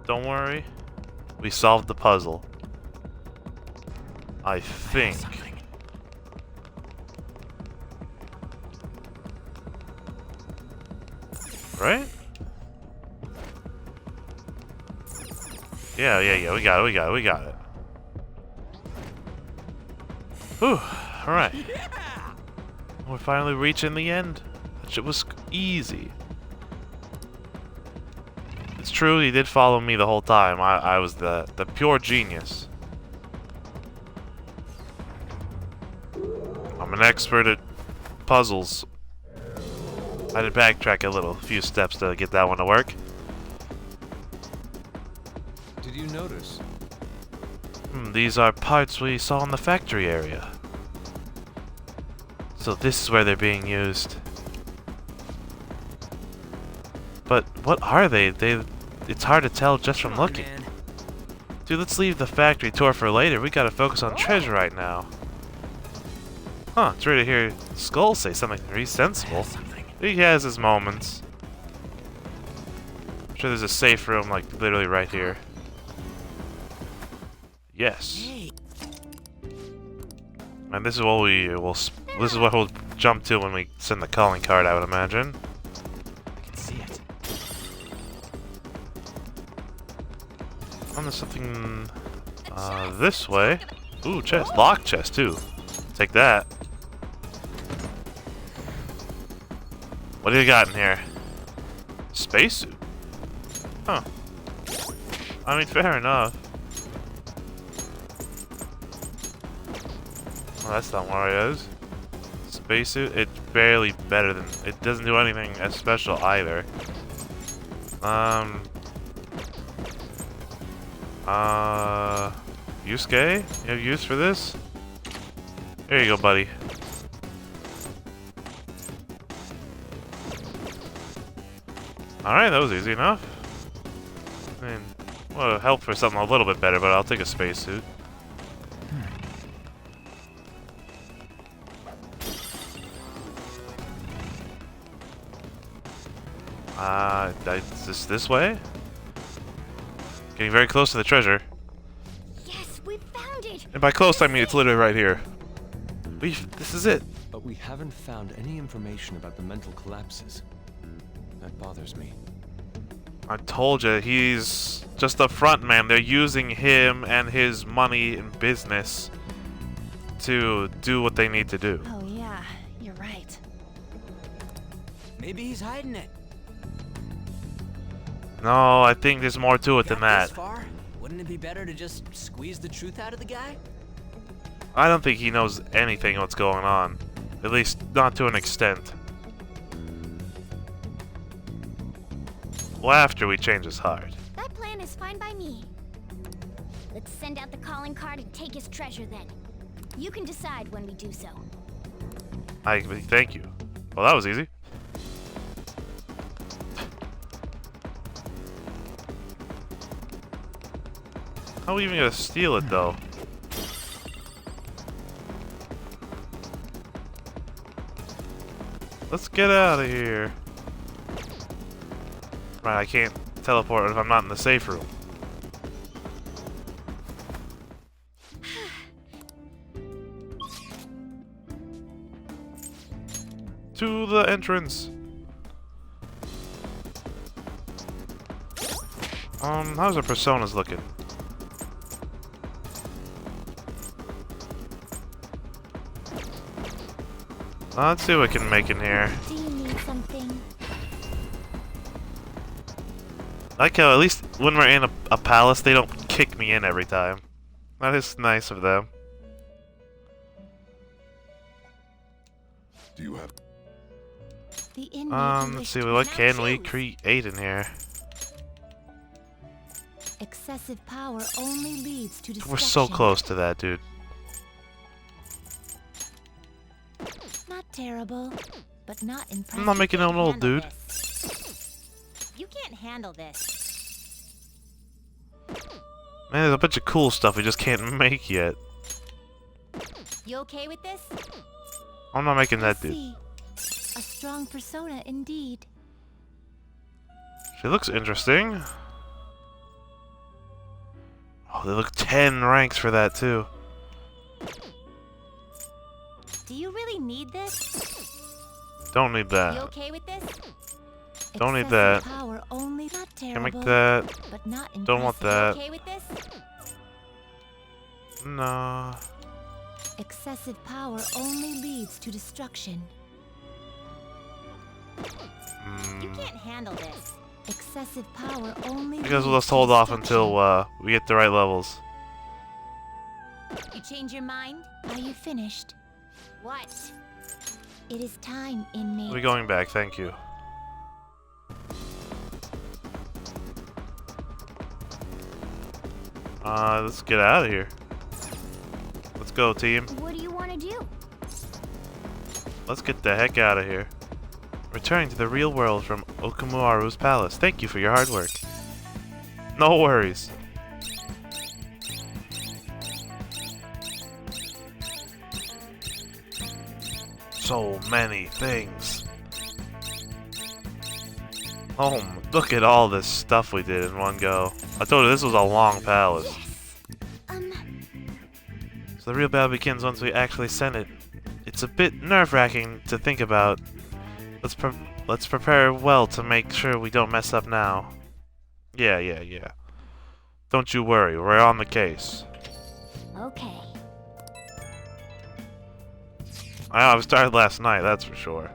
don't worry. We solved the puzzle. I think. Right? Yeah, we got it. Whew, alright. We're finally reaching the end. That shit was easy. It's true, he did follow me the whole time. I was the pure genius. I'm an expert at puzzles. I had to backtrack a few steps to get that one to work. Did you notice? These are parts we saw in the factory area. So this is where they're being used. But what are they? It's hard to tell just from looking. Dude, let's leave the factory tour for later. We gotta focus on treasure right now. Huh, it's rare to hear Skull say something very sensible. He has his moments. I'm sure there's a safe room, like, literally right here. Yes. And this is what this is what we'll jump to when we send the calling card, I would imagine. I can see it. Oh, there's something this way. Ooh, chest. Lock chest, too. Take that. What do you got in here? Spacesuit? Huh. I mean, fair enough. Well, that's not where it is. Spacesuit? It's barely better than... It doesn't do anything as special either. Yusuke? You have use for this? There you go, buddy. Alright, that was easy enough. I mean, well, help for something a little bit better, but I'll take a spacesuit. Is this way? Getting very close to the treasure. Yes, we found it! And by close, I mean it's literally right here. This is it. But we haven't found any information about the mental collapses. That bothers me. I told you, he's just a front man. They're using him and his money and business to do what they need to do. Oh yeah, you're right. Maybe he's hiding it. No, I think there's more to it than that. This far? Wouldn't it be better to just squeeze the truth out of the guy? I don't think he knows anything what's going on. At least, not to an extent. Well, after we change his heart. That plan is fine by me. Let's send out the calling card and take his treasure then. You can decide when we do so. Thank you. Well, that was easy. How are we even gonna steal it, though? Let's get out of here. Right, I can't teleport if I'm not in the safe room. To the entrance. How's our personas looking? Let's see what we can make in here. Do you need something? I like how at least when we're in a palace, they don't kick me in every time. That is nice of them. The Let's see, what can we create in here? Excessive power only leads to destruction. We're so close to that, dude. Not terrible, but not impressive. I'm not making it old, dude. You can't handle this. Man, there's a bunch of cool stuff we just can't make yet. You okay with this? I'm not making that, I dude. see. A strong persona indeed. She looks interesting. They look 10 ranks for that too. Do you really need this? Don't need You that. okay with this? Don't need Excessive that. Power only, not Can't make terrible, that. but not Don't want impressive. that. You okay with this? No. Excessive power only leads to destruction. You can't handle this. Excessive power only Because we'll leads just to hold off destruction. until we get the right levels. You change your mind? Are you finished? What? It is time, inmate. We're going back, thank you. Let's get out of here. Let's go, team. What do you want to do? Let's get the heck out of here. Returning to the real world from Okumaru's palace. Thank you for your hard work. No worries. So many things. Oh, look at all this stuff we did in one go. I told you this was a long palace. Yes. So the real battle begins once we actually send it. It's a bit nerve-wracking to think about. Let's prepare well to make sure we don't mess up now. Yeah. Don't you worry, we're on the case. Okay. I know, we started last night, that's for sure.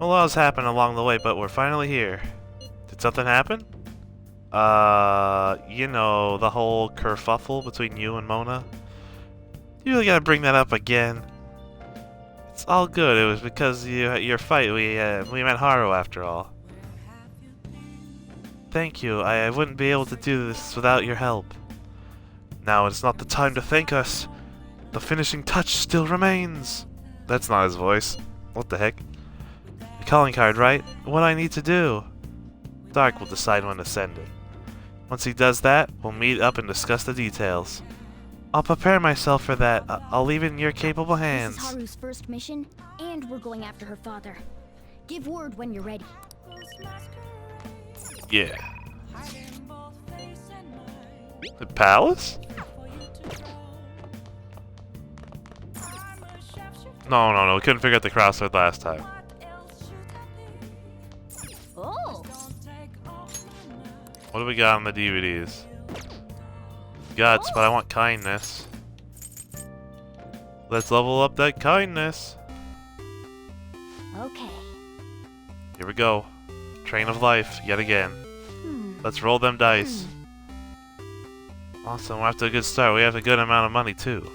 A lot has happened along the way, but we're finally here. Did something happen? You know, the whole kerfuffle between you and Mona? You really gotta bring that up again. It's all good, it was because your fight, we met Haru after all. Thank you, I wouldn't be able to do this without your help. Now it's not the time to thank us. The finishing touch still remains. That's not his voice. What the heck? The calling card, right? What I need to do? Dark will decide when to send it. Once he does that, we'll meet up and discuss the details. I'll prepare myself for that. I'll leave it in your capable hands. This is Haru's first mission, and we're going after her father. Give word when you're ready. Yeah. The palace? No. We couldn't figure out the crossword last time. Oh! What do we got on the DVDs? Guts, but I want kindness. Let's level up that kindness. Okay. Here we go. Train of life, yet again. Let's roll them dice. Awesome, we're off to a good start. We have a good amount of money, too.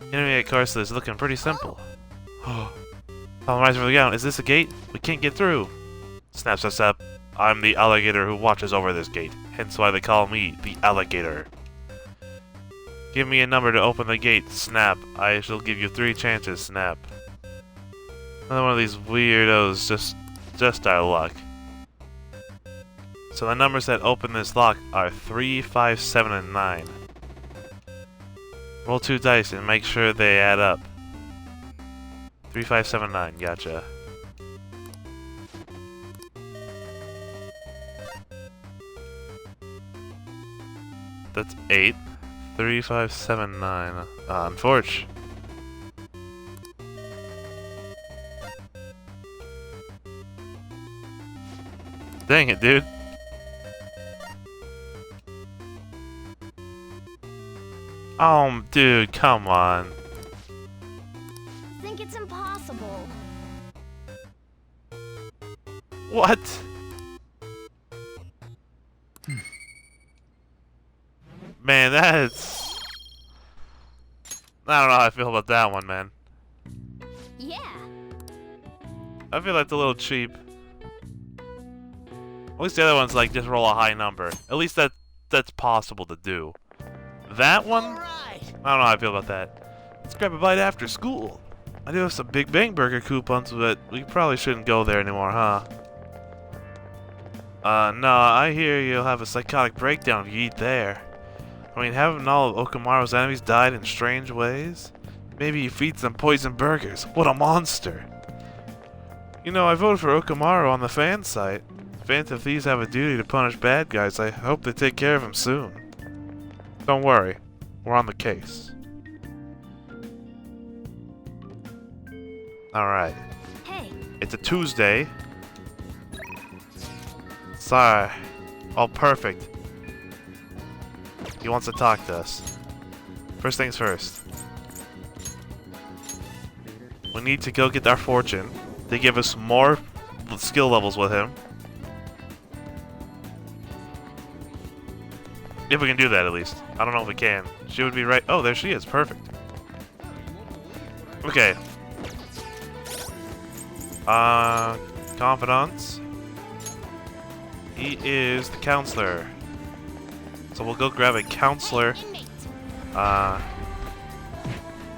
Intermediate course is looking pretty simple. Follow rise for the ground. Is this a gate? We can't get through. Snaps us up. I'm the alligator who watches over this gate. Hence why they call me the alligator. Give me a number to open the gate. Snap. I shall give you 3 chances. Snap. Another one of these weirdos. Just our luck. So the numbers that open this lock are 3, 5, 7, and 9. Roll 2 dice and make sure they add up. 3, 5, 7, 9. Gotcha. That's 8. 3, 5, 7, 9. Unfortunate. Dang it, dude. Oh, dude, come on. Think it's impossible. What? Man, that's... I don't know how I feel about that one, man. Yeah. I feel like it's a little cheap. At least the other one's like, just roll a high number. At least that's possible to do. That one? All right. I don't know how I feel about that. Let's grab a bite after school. I do have some Big Bang Burger coupons, but we probably shouldn't go there anymore, huh? No, I hear you'll have a psychotic breakdown if you eat there. I mean, haven't all of Okumaru's enemies died in strange ways? Maybe he feeds them poison burgers. What a monster! You know, I voted for Okumaru on the fan site. Phantom thieves have a duty to punish bad guys. I hope they take care of him soon. Don't worry. We're on the case. Alright. Hey, It's a Tuesday. Sorry. Oh, perfect. He wants to talk to us. First things first. We need to go get our fortune. They give us more skill levels with him. If we can do that, at least. I don't know if we can. She would be right. Oh, there she is. Perfect. Okay. Confidants. He is the counselor. So we'll go grab a counselor inmate.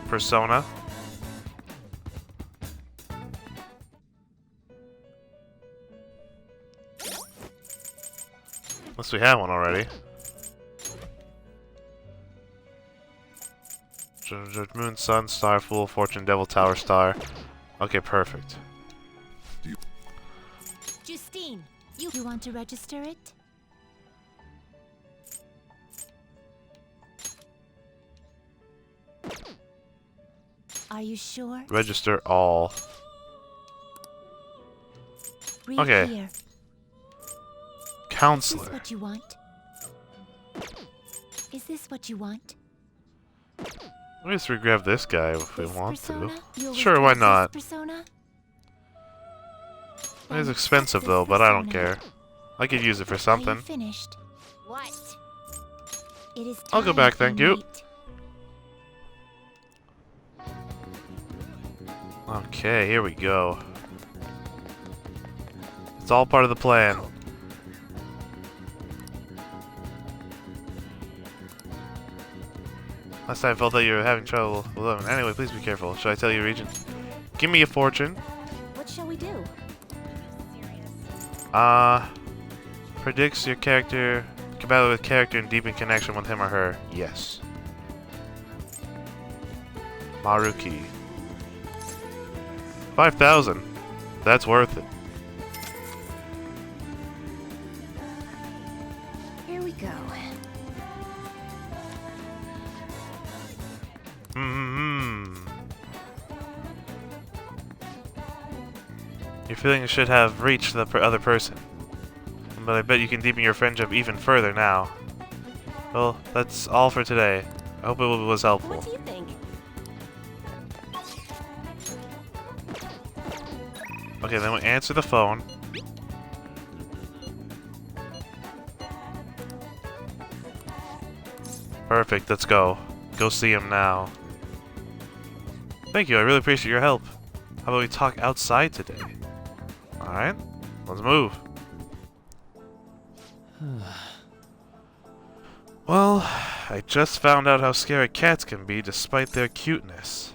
persona. Unless we have one already. Moon, Sun, Star, Fool, Fortune, Devil, Tower, Star. Okay, perfect. Justine, you want to register it? Are you sure? Register all. Read Okay. here. Is Counselor. this what you want? Is this what you want? I guess we grab this guy if we This want persona? to. You'll Sure, why replace not? this persona? It is Then expensive this though, but I don't persona. care. I could use it for Are you something. finished? What? It is I'll go time, back, thank you. inmate. Okay, here we go. It's all part of the plan. Last time I felt that you were having trouble with them. Anyway, please be careful. Should I tell you, Regent? Give me a fortune. What shall we do? Predicts your character, compatible with character and deepen connection with him or her. Yes. Maruki. 5,000. That's worth it. Here we go. Your feelings should have reached the other person. But I bet you can deepen your friendship even further now. Well, that's all for today. I hope it was helpful. What do you think? Okay, then we answer the phone. Perfect, let's go. Go see him now. Thank you, I really appreciate your help. How about we talk outside today? Alright, let's move. Well, I just found out how scary cats can be despite their cuteness.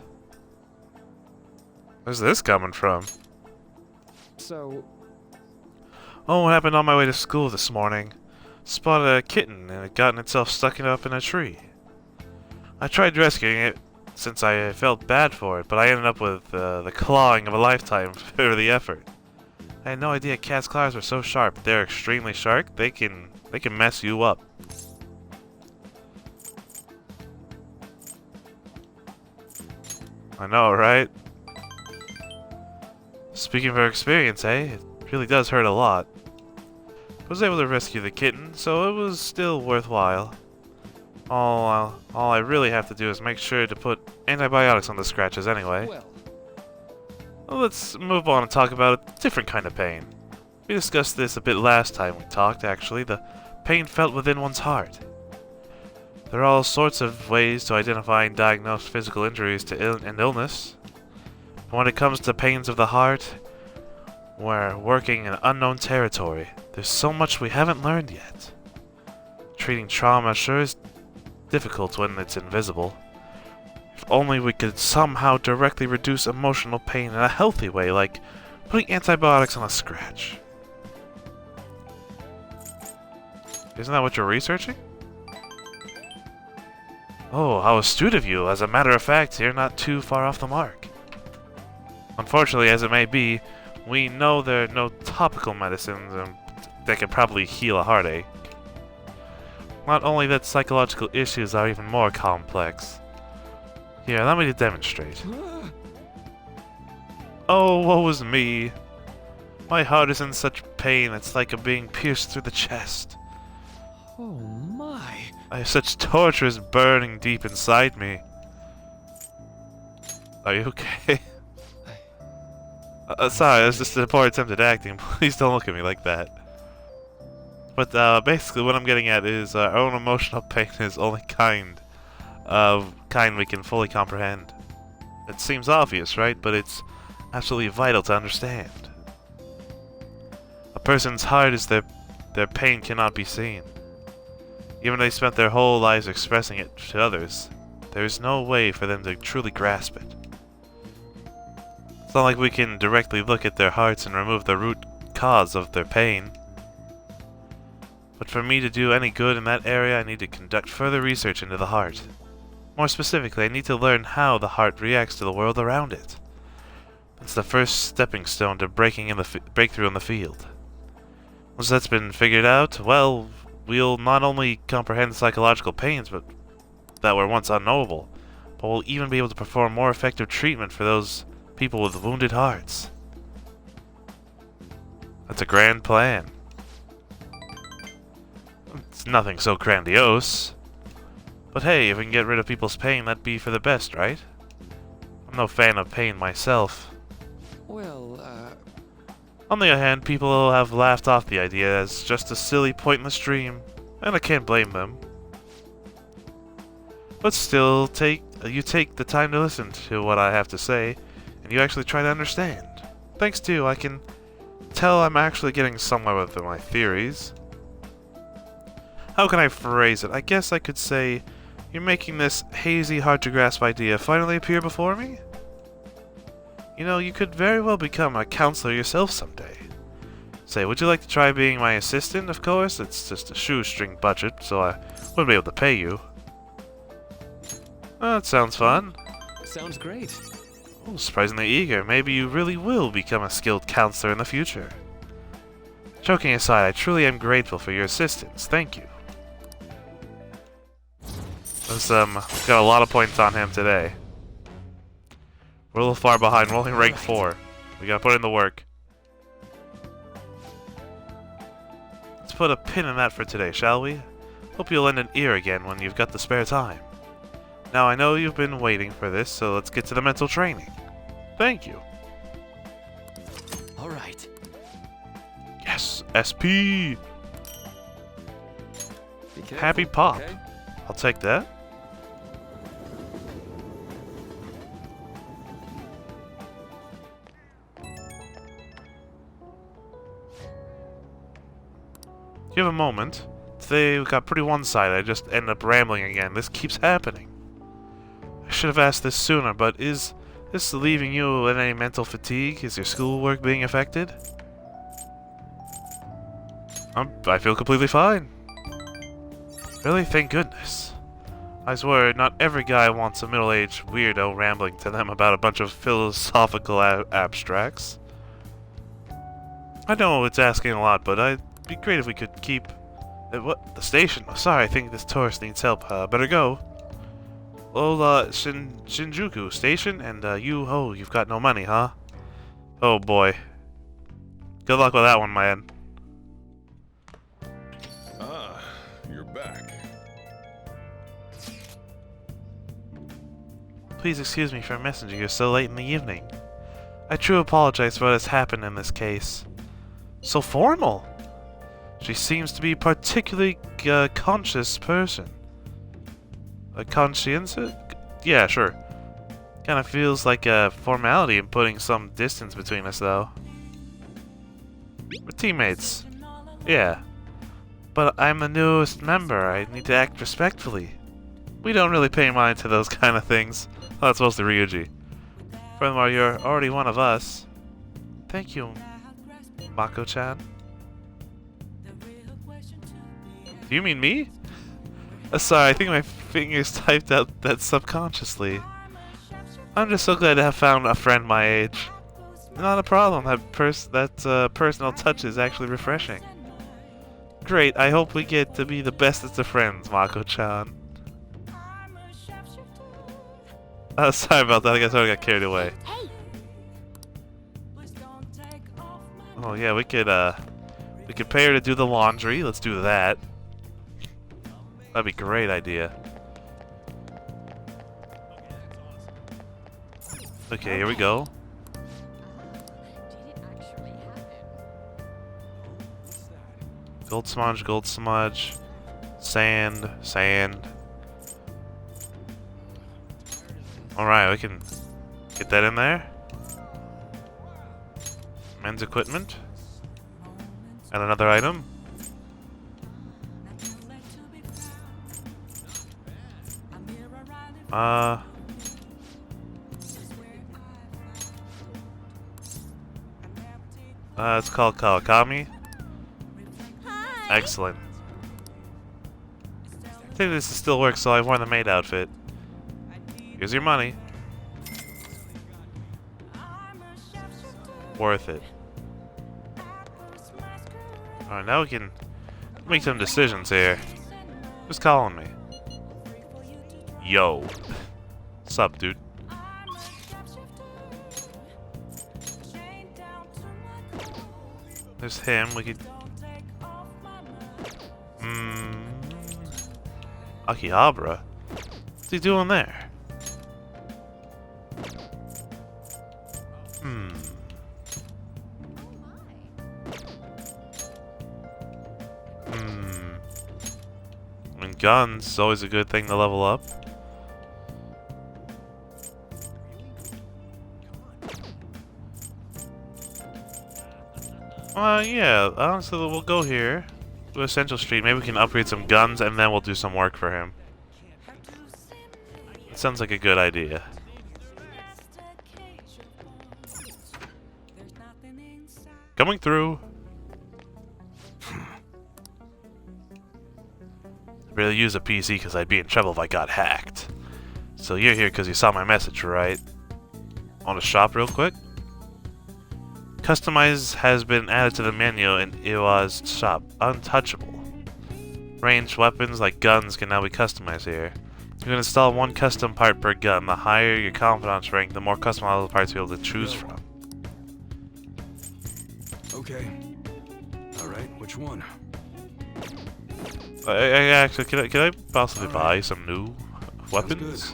Where's this coming from? So, Oh, what happened on my way to school this morning? Spotted a kitten and it gotten itself stuck up in a tree. I tried rescuing it since I felt bad for it, but I ended up with the clawing of a lifetime for the effort. I had no idea cats' claws were so sharp. They're extremely sharp. They can mess you up. I know, right? Speaking from experience, eh? It really does hurt a lot. I was able to rescue the kitten, so it was still worthwhile. All I really have to do is make sure to put antibiotics on the scratches anyway. well, Well, let's move on and talk about a different kind of pain. We discussed this a bit last time we talked, actually. The pain felt within one's heart. There are all sorts of ways to identify and diagnose physical injuries to and illness. But when it comes to pains of the heart, we're working in unknown territory. There's so much we haven't learned yet. Treating trauma sure is difficult when it's invisible. If only we could somehow directly reduce emotional pain in a healthy way, like putting antibiotics on a scratch. Isn't that what you're researching? Oh, how astute of you. As a matter of fact, you're not too far off the mark. Unfortunately, as it may be, we know there are no topical medicines that can probably heal a heartache. Not only that, psychological issues are even more complex. Here, allow me to demonstrate. Oh, woe is me. My heart is in such pain, it's like I'm being pierced through the chest. Oh my. I have such torturous burning deep inside me. Are you okay? Sorry, that's just a poor attempt at acting. Please don't look at me like that. But basically what I'm getting at is our own emotional pain is only kind we can fully comprehend. It seems obvious, right? But it's absolutely vital to understand. A person's heart is their pain cannot be seen. Even if they spent their whole lives expressing it to others, there is no way for them to truly grasp it. It's not like we can directly look at their hearts and remove the root cause of their pain. But for me to do any good in that area, I need to conduct further research into the heart. More specifically, I need to learn how the heart reacts to the world around it. That's the first stepping stone to breakthrough in the field. Once that's been figured out, well, we'll not only comprehend psychological pains that were once unknowable, but we'll even be able to perform more effective treatment for those people with wounded hearts. That's a grand plan. It's nothing so grandiose. But hey, if we can get rid of people's pain, that'd be for the best, right? I'm no fan of pain myself. Well, On the other hand, people have laughed off the idea as just a silly, pointless dream, and I can't blame them. But still, you take the time to listen to what I have to say, and you actually try to understand. Thanks to you, I can tell I'm actually getting somewhere with my theories. How can I phrase it? I guess I could say, you're making this hazy, hard-to-grasp idea finally appear before me? You know, you could very well become a counselor yourself someday. Say, would you like to try being my assistant? Of course, it's just a shoestring budget, so I wouldn't be able to pay you. That sounds fun. sounds great. Oh, surprisingly eager. Maybe you really will become a skilled counselor in the future. Joking aside, I truly am grateful for your assistance. Thank you. Let's, got a lot of points on him today. We're a little far behind. We're only rank 4. We gotta put in the work. Let's put a pin in that for today, shall we? Hope you'll lend an ear again when you've got the spare time. Now, I know you've been waiting for this, so let's get to the mental training. Thank you. All right. Yes, SP! Happy Pop. Okay? I'll take that. Do you have a moment? Today we got pretty one-sided. I just end up rambling again. This keeps happening. I should have asked this sooner, but is this leaving you in any mental fatigue? Is your schoolwork being affected? I feel completely fine. Really? Thank goodness. I swear, not every guy wants a middle-aged weirdo rambling to them about a bunch of philosophical abstracts. I know it's asking a lot, but it'd be great if we could keep... what? The station? Oh, sorry, I think this tourist needs help. Better go. Well, Shinjuku Station, and you've got no money, huh? Oh boy. Good luck with that one, man. Ah, you're back. Please excuse me for messaging you so late in the evening. I truly apologize for what has happened in this case. So formal! She seems to be a particularly conscious person. A conscientious? Yeah, sure. Kinda feels like a formality in putting some distance between us, though. We're teammates. Yeah. But I'm the newest member. I need to act respectfully. We don't really pay mind to those kind of things. Oh, that's mostly Ryuji. Furthermore, you're already one of us. Thank you, Mako-chan. Do you mean me? Sorry, I think my fingers typed out that subconsciously. I'm just so glad to have found a friend my age. Not a problem. That personal touch is actually refreshing. great. I hope we get to be the bestest of friends, Mako-chan. Sorry about that. I guess I got carried away. Hey, Oh yeah, we could pay her to do the laundry. Let's do that. That'd be a great idea. Okay, here we go. Gold smudge, sand, sand. Alright, we can get that in there. Men's equipment. And another item. It's called Kawakami. hi. Excellent. I think this still works, so I've worn the maid outfit. Here's your money. Worth it. Alright, now we can make some decisions here. Who's calling me? Yo. Sup, dude? There's him. We could. Akihabara? What's he doing there? I mean, guns is always a good thing to level up. Yeah, honestly, we'll go here to Essential Street. Maybe we can upgrade some guns and then we'll do some work for him. It sounds like a good idea. Coming through. Really use a PC because I'd be in trouble if I got hacked. So you're here because you saw my message, right? Want to shop real quick? Customize has been added to the menu in Iwa's shop. Untouchable. Ranged weapons like guns can now be customized here. You can install one custom part per gun. The higher your confidence rank, the more customizable parts you'll be able to choose from. Okay. Alright, which one? Actually, can I possibly buy some new weapons?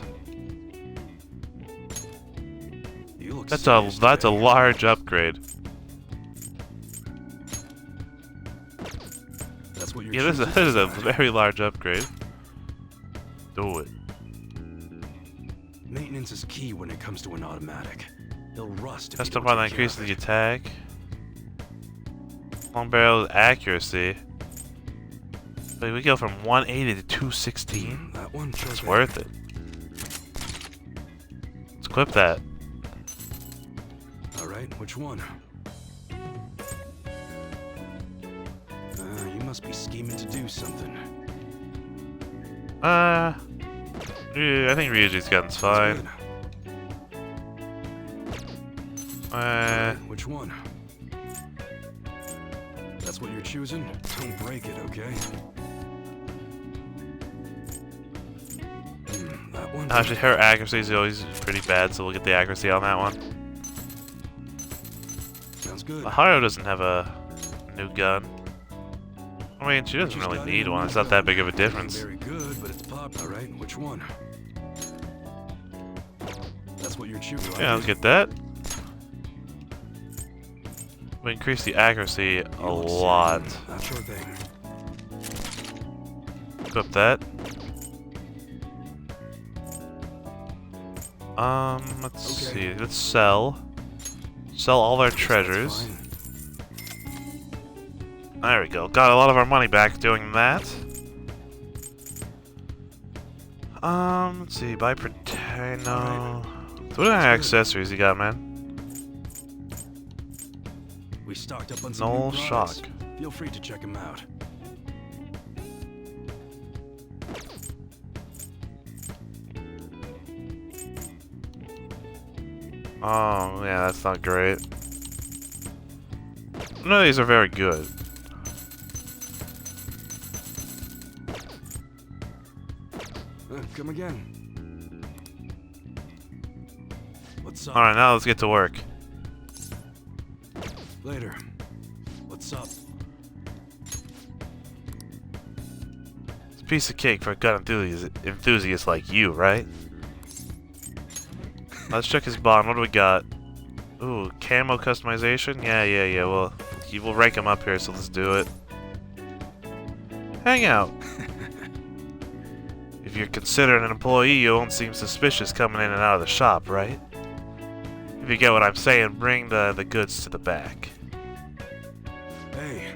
You look That's serious a today. large upgrade. That's what you're Yeah, this choosing? is a very large upgrade. Do it. Maintenance is key when it comes to an automatic. They'll rust if you Custom don't part that take care increases of the it. attack. Long barrel accuracy. Wait, we go from 180 to 216? That one? It's worth it. Let's equip that. Alright, which one? You must be scheming to do something. Yeah, I think Ryuji's gun's fine. Which one? That's what you're choosing? Don't break it, okay? That one? Actually, her accuracy is always pretty bad, so we'll get the accuracy on that one. Sounds good. Haru doesn't have a new gun. I mean, she doesn't She's really got need a one. new It's not that gun. big of a difference. Very good, but it's pop. Alright, which one? That's what you're choosing. Yeah, let's get that. We increase the accuracy a lot. That's your thing. Equip that. Let's Okay. see. Let's sell. Sell all our Guess that's treasures. fine. There we go. Got a lot of our money back doing that. Let's see. Buy Pretano. So what kind of accessories you got, man? We stocked up on some No new shock. products. Feel free to check them out. Oh, yeah, that's not great. None of these are very good. Come again. What's up? Alright, now let's get to work. Later. What's up? It's a piece of cake for a gun enthusiast like you, right? Let's check his bond. What do we got? Ooh, camo customization? Yeah. Well, we'll rank him up here, so let's do it. Hang out. If you're considered an employee, you won't seem suspicious coming in and out of the shop, right? If you get what I'm saying, bring the goods to the back. Hey.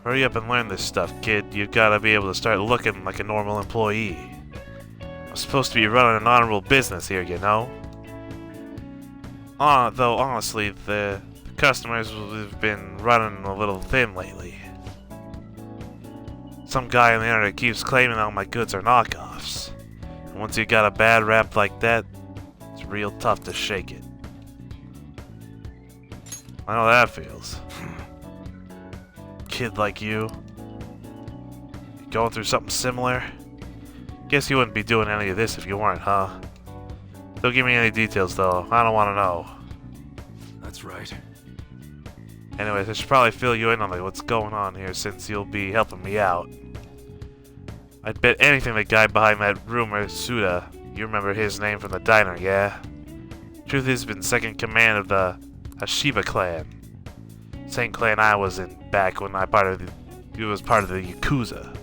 Hurry up and learn this stuff, kid. You've gotta be able to start looking like a normal employee. I'm supposed to be running an honorable business here, you know? Though, honestly, the customers have been running a little thin lately. Some guy on the internet keeps claiming all my goods are knockoffs. And once you got a bad rap like that, it's real tough to shake it. I know how that feels. Kid like you going through something similar? Guess you wouldn't be doing any of this if you weren't, huh? Don't give me any details, though. I don't want to know. That's right. Anyways, I should probably fill you in on like what's going on here since you'll be helping me out. I'd bet anything the guy behind that rumor, Suda, you remember his name from the diner, yeah? Truth is, he's been second command of the Hashiba clan. Same clan I was in back when I was part of the Yakuza.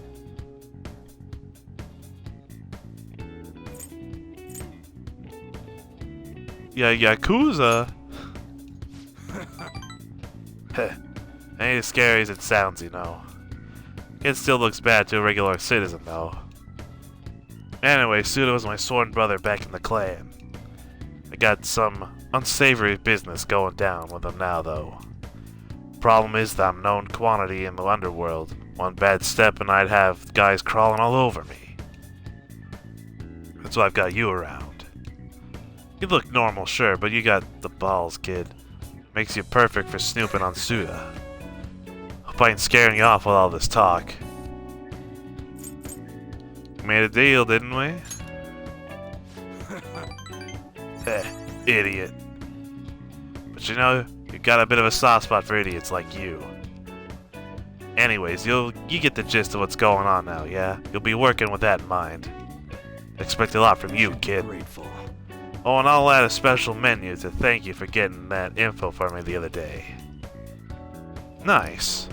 Yeah, Yakuza? Heh. Ain't as scary as it sounds, you know. It still looks bad to a regular citizen, though. Anyway, Suda was my sworn brother back in the clan. I got some unsavory business going down with him now, though. Problem is that I'm known quantity in the underworld. One bad step and I'd have guys crawling all over me. That's why I've got you around. You look normal, sure, but you got the balls, kid. Makes you perfect for snooping on Suda. Hope I ain't scaring you off with all this talk. We made a deal, didn't we? Heh, idiot. But you know, you got a bit of a soft spot for idiots like you. Anyways, you get the gist of what's going on now, yeah? You'll be working with that in mind. Expect a lot from you, kid. Grateful. Oh, and I'll add a special menu to thank you for getting that info for me the other day. Nice.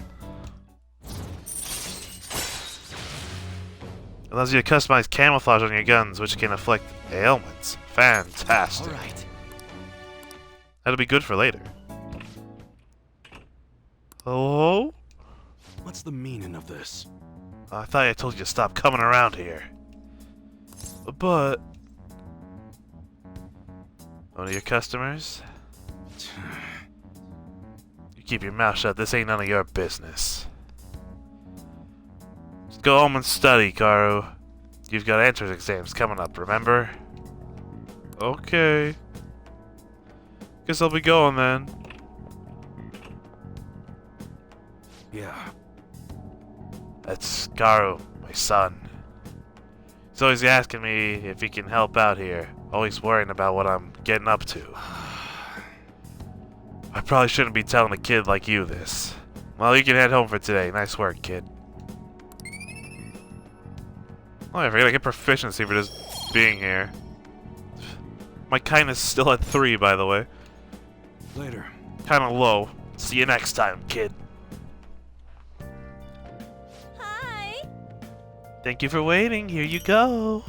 Allows you to customize camouflage on your guns, which can afflict ailments. Fantastic. Alright. That'll be good for later. Hello? What's the meaning of this? I thought I told you to stop coming around here. But... one of your customers? You keep your mouth shut, this ain't none of your business. Just go home and study, Karu. You've got entrance exams coming up, remember? Okay. Guess I'll be going then. Yeah. That's Karu, my son. He's always asking me if he can help out here. Always worrying about what I'm getting up to. I probably shouldn't be telling a kid like you this. Well, you can head home for today. Nice work, kid. Oh, I forgot I get proficiency for just being here. My kindness is still at 3, by the way. Later. Kinda low. See you next time, kid. Hi. Thank you for waiting. Here you go.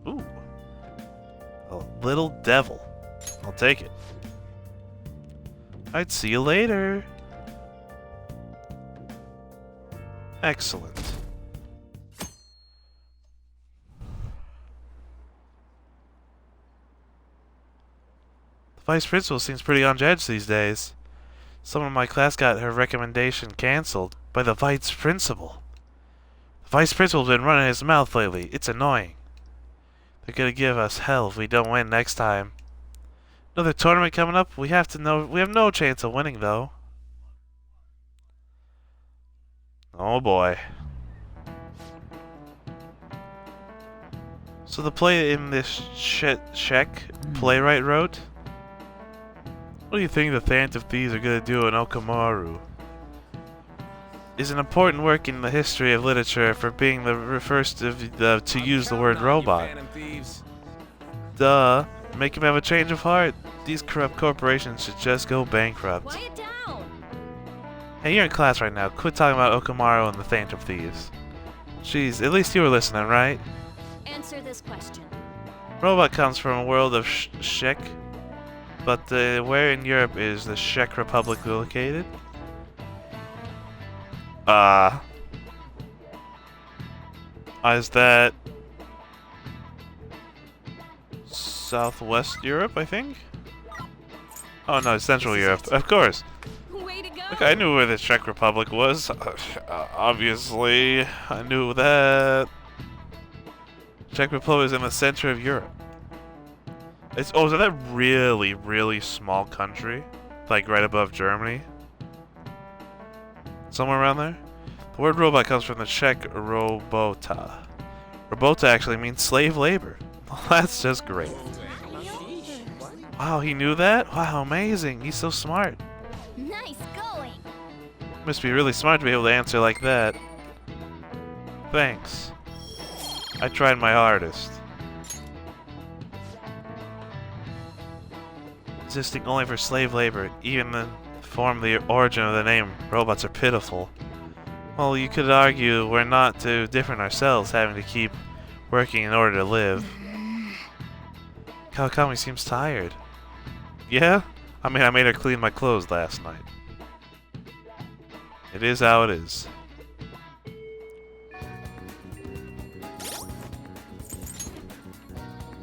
Ooh. A little devil. I'll take it. I'd see you later. Excellent. The vice principal seems pretty on edge these days. Someone in my class got her recommendation cancelled by the vice principal. The vice principal's been running his mouth lately. It's annoying. They're gonna give us hell if we don't win next time. Another tournament coming up? We have no chance of winning, though. Oh boy. So the play in this Czech playwright wrote, "What do you think the Phantom Thieves are going to do in Okamaru? Is an important work in the history of literature for being the first to use the word robot. Duh, make him have a change of heart. These corrupt corporations should just go bankrupt." Quiet down! Hey, you're in class right now. Quit talking about Okamaru and the Phantom Thieves. Jeez, at least you were listening, right? Answer this question. Robot comes from a world of Czech, but where in Europe is the Czech Republic located? Is that Southwest Europe, I think? Oh no, Central Europe, of course. Way to go! Look, I knew where the Czech Republic was. Obviously, I knew that. Czech Republic is in the center of Europe. Is that really, really small country? Like right above Germany? Somewhere around there? The word robot comes from the Czech robota. Robota actually means slave labor. Well, that's just great. Wow, he knew that? Wow, amazing. He's so smart. Nice going! Must be really smart to be able to answer like that. Thanks. I tried my hardest. Existing only for slave labor, even the form the origin of the name, robots are pitiful. Well, you could argue we're not too different ourselves, having to keep working in order to live. Kawakami seems tired. Yeah? I mean, I made her clean my clothes last night. It is how it is.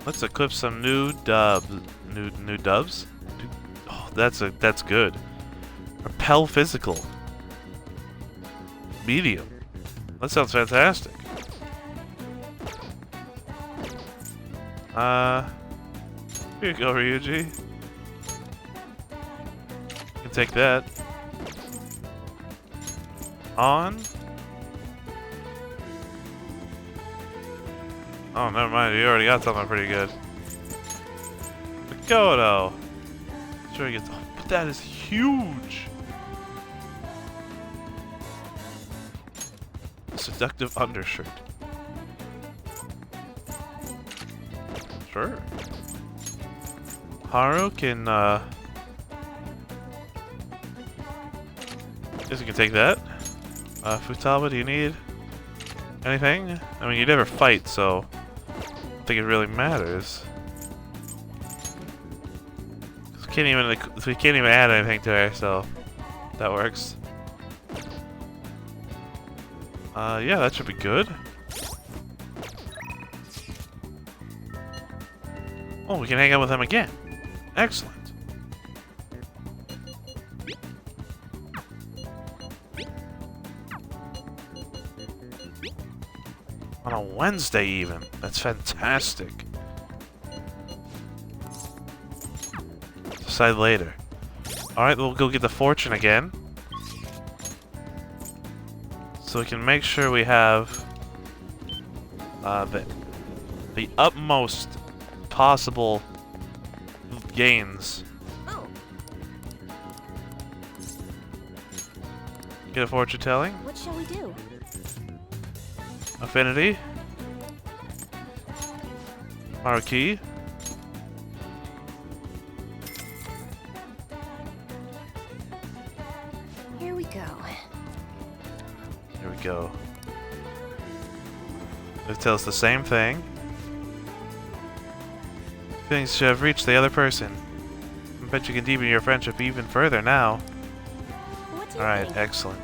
Let's equip some new dubs. New dubs? Oh, that's good. Repel physical. Medium. That sounds fantastic. Here you go, Ryuji. You can take that. On. Oh, never mind. You already got something pretty good. Makoto. Sure, he gets. Oh, but that is huge. Seductive undershirt. Sure. Haru can. Guess you can take that. Futaba, do you need anything? I mean, you never fight, so I don't think it really matters. We can't even add anything to her, so that works. Yeah, that should be good. Oh, we can hang out with him again. Excellent. On a Wednesday even. That's fantastic. Decide later. Alright, we'll go get the fortune again. So we can make sure we have the utmost possible gains. Oh, Get a fortune telling. what shall we do? Affinity. Marquee. Here we go. Here we go. It tells the same thing. Feelings should have reached the other person. I bet you can deepen your friendship even further now. What do you Alright, think? excellent.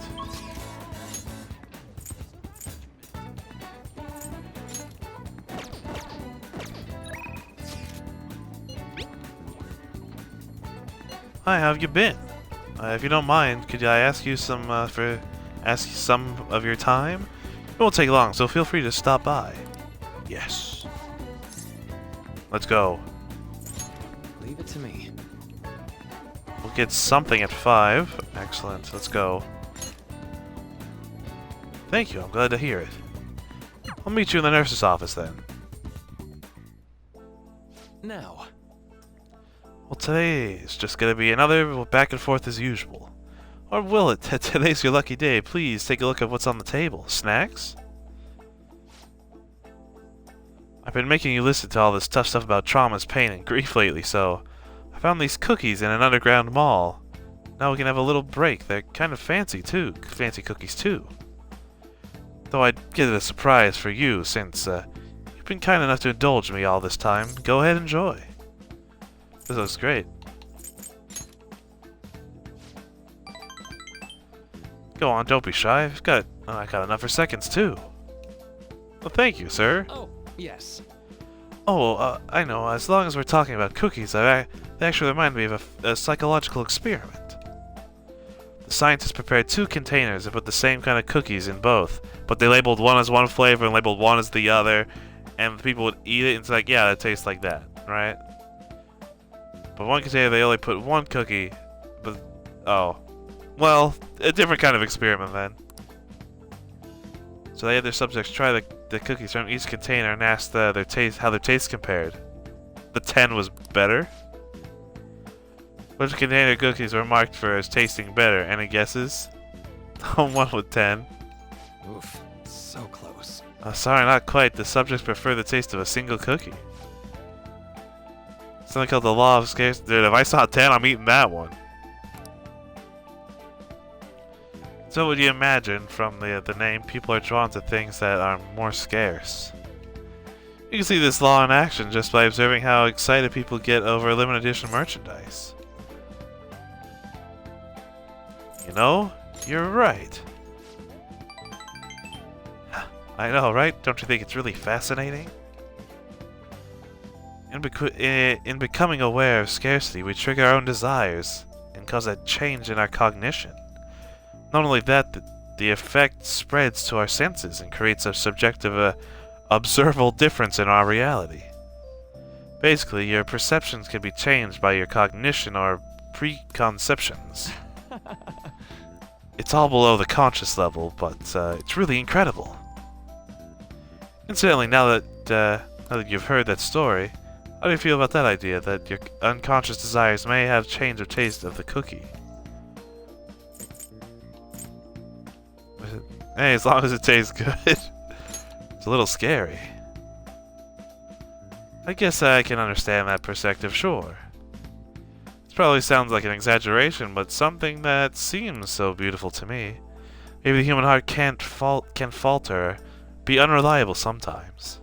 Hi, how have you been? If you don't mind, could I ask you some of your time? It won't take long, so feel free to stop by. Yes. Let's go. Leave it to me. We'll get something at 5. Excellent. Let's go. Thank you. I'm glad to hear it. I'll meet you in the nurse's office then. now? Well, today is just gonna be another back and forth as usual. Or will it? Today's your lucky day. Please take a look at what's on the table. Snacks? I've been making you listen to all this tough stuff about traumas, pain, and grief lately, so I found these cookies in an underground mall. Now we can have a little break. They're kind of fancy, too. Fancy cookies, too. Though I'd get it a surprise for you, since you've been kind enough to indulge me all this time. Go ahead and enjoy. This looks great. Go on, don't be shy. I got enough for seconds, too. Well, thank you, sir. Oh, yes. Oh, I know. As long as we're talking about cookies, they actually remind me of a psychological experiment. The scientists prepared 2 containers and put the same kind of cookies in both, but they labeled one as one flavor and labeled one as the other, and people would eat it and it's like, yeah, it tastes like that, right? But one container, they only put 1 cookie, but, oh. Well, a different kind of experiment then. So they had their subjects try the cookies from each container and asked how their taste compared. The 10 was better? Which container cookies were marked for as tasting better? Any guesses? 1 with 10. Oof, so close. Sorry, not quite. The subjects prefer the taste of a single cookie. Something called the law of scarcity. Dude, if I saw 10, I'm eating that one. So what would you imagine from the name? People are drawn to things that are more scarce. You can see this law in action just by observing how excited people get over limited edition merchandise. You know, you're right. I know, right? Don't you think it's really fascinating? In becoming aware of scarcity, we trigger our own desires and cause a change in our cognition. Not only that, the effect spreads to our senses and creates a subjective, observable difference in our reality. Basically, your perceptions can be changed by your cognition or preconceptions. It's all below the conscious level, but it's really incredible. Incidentally, now that you've heard that story, how do you feel about that idea, that your unconscious desires may have changed the taste of the cookie? Hey, as long as it tastes good. It's a little scary. I guess I can understand that perspective, sure. It probably sounds like an exaggeration, but something that seems so beautiful to me. Maybe the human heart can falter, be unreliable sometimes.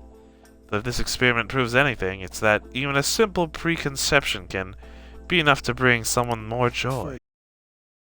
But if this experiment proves anything, it's that even a simple preconception can be enough to bring someone more joy.